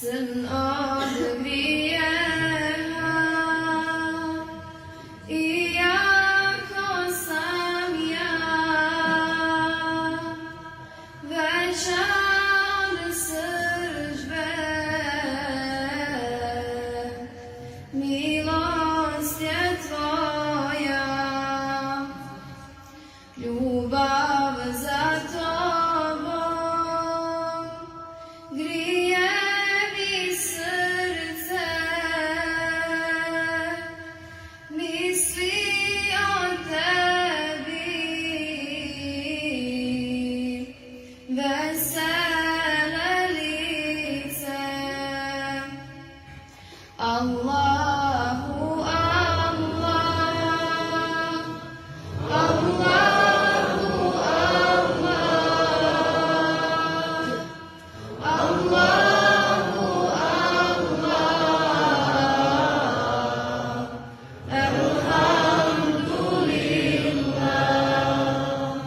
crn od grijeha, iako sam ja veća od srdžbe, milost je tvoja, ljubav za tobom grije mi srce, misli o tebi vesele lice. Allahu Allah, Allahu Allah, Allahu Allah, elhamdulillah.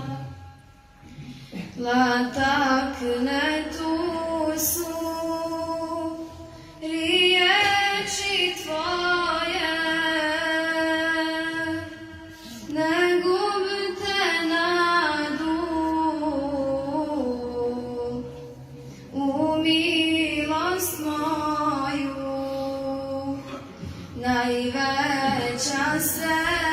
La taknetu su riječi tvoje, ne gubite nadu u milost moju, najveća sreća